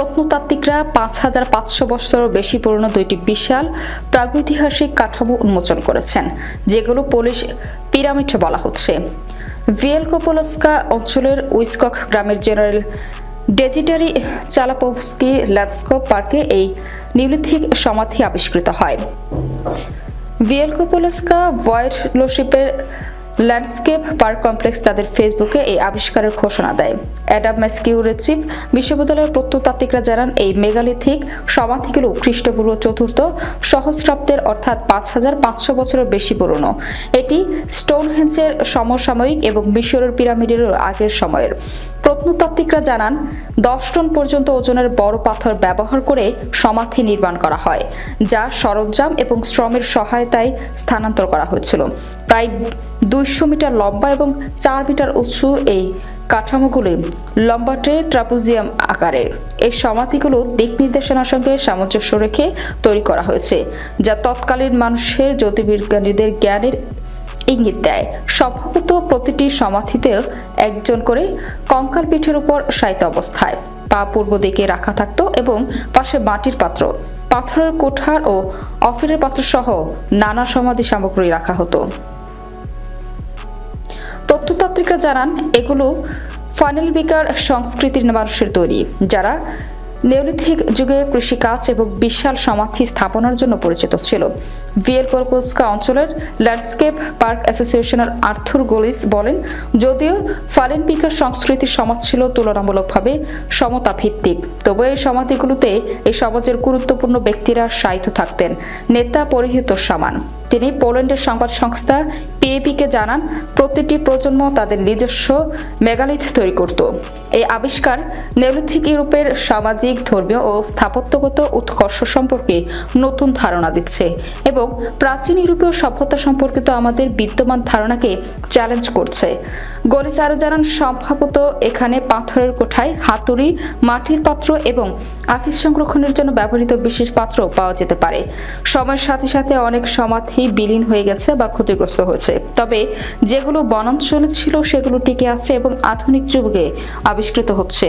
প্রত্নতাত্ত্বিকরা ৫,৫০০ বছরেরও বেশি পুরনো দুইটি বিশাল প্রাগৈতিহাসিক কাঠামো উন্মোচন করেছেন, যেগুলো পোলিশ পিরামিড বলা হচ্ছে। ভিয়েলকোপোলস্কা অঞ্চলের উইস্কক গ্রামের জেনারেল ডেজিটারি চালাপোভস্কি ল্যান্ডস্কেপ পার্কে এই নিওলিথিক সমাধি আবিষ্কৃত হয়। ভিয়েলকোপোলস্কা ভয়েডলোশিপের ল্যান্ডস্কেপ পার্ক কমপ্লেক্স তাদের ফেসবুকে এই আবিষ্কারের ঘোষণা দেয়। অ্যাডাম ম্যাসকিউরিচিভ বিশ্ববিদ্যালয়ের প্রত্নতাত্ত্বিকরা জানান, এই মেগালিথিক সমাধিগুলো খ্রিস্টপূর্ব চতুর্থ সহস্রাব্দের অর্থাৎ ৫,৫০০ বছরের বেশি পুরনো। এটি স্টোনহেঞ্জের সমসাময়িক এবং মিশরের পিরামিডেরও আগের সময়ের। প্রত্নতাত্ত্বিকরা জানান, ১০ টন পর্যন্ত ওজনের বড় পাথর ব্যবহার করে সমাধি নির্মাণ করা হয়, যা সরঞ্জাম এবং শ্রমের সহায়তায় স্থানান্তর করা হয়েছিল। প্রায় ২০০ মিটার লম্বা এবং ৪ মিটার উঁচু এই কাঠামোগুলি লম্বাটে ট্রাপুজিয়াম আকারের। এই সমাধিগুলো দিক নির্দেশনার সঙ্গে সামঞ্জস্য রেখে তৈরি করা হয়েছে, যা তৎকালীন মানুষের জ্যোতির্বিজ্ঞানীদের জ্ঞানের ইঙ্গিত দেয়। সম্ভবত প্রতিটি সমাধিতে একজন করে কঙ্কাল পিঠের উপর শায়িত অবস্থায়, পা পূর্ব দিকে রাখা থাকত এবং পাশে মাটির পাত্র, পাথরের কোঠার ও অফিরের পাত্র সহ নানা সমাধি সামগ্রী রাখা হতো। প্রত্নতাত্ত্বিকরা জানান, এগুলো ফানেলবিকার সংস্কৃতির মানুষের তৈরি, যারা নেওলিথিক যুগে কৃষিকাজ এবং বিশাল সমাধি স্থাপনার জন্য পরিচিত ছিল। ভিয়েলকোপোলস্কা অঞ্চলের ল্যান্ডস্কেপ পার্ক অ্যাসোসিয়েশনের আর্থুর গোলিস বলেন, যদিও ফালেনপিকার সংস্কৃতির সমাজ ছিল তুলনামূলকভাবে সমতা ভিত্তিক, তবু এই সমাধিগুলোতে এই সমাজের গুরুত্বপূর্ণ ব্যক্তিরা শায়িত থাকতেন, নেতা পরিহিত সমান। তিনি পোল্যান্ডের সংবাদ সংস্থা পিএপিকে জানান, প্রতিটি প্রজন্ম তাদের নিজস্ব মেগালিথ তৈরি করত। এই আবিষ্কার নেওলিথিক ইউরোপের সামাজিক, ধর্মীয় ও স্থাপত্যগত উৎকর্ষ সম্পর্কে নতুন ধারণা দিচ্ছে এবং প্রাচীন ইউরোপীয় সভ্যতা সম্পর্কিত আমাদের বিদ্যমান ধারণাকে চ্যালেঞ্জ করছে। গোলিস আরও জানান, সম্ভবত এখানে পাথরের কোঠায় হাতুড়ি, মাটির পাত্র এবং আফিস সংরক্ষণের জন্য ব্যবহৃত বিশেষ পাত্র পাওয়া যেতে পারে। সময়ের সাথে সাথে অনেক সমাধি বিলীন হয়ে গেছে বা ক্ষতিগ্রস্ত হয়েছে, তবে যেগুলো বনাঞ্চলে ছিল সেগুলো টিকে আছে এবং আধুনিক যুগে আবিষ্কৃত হচ্ছে।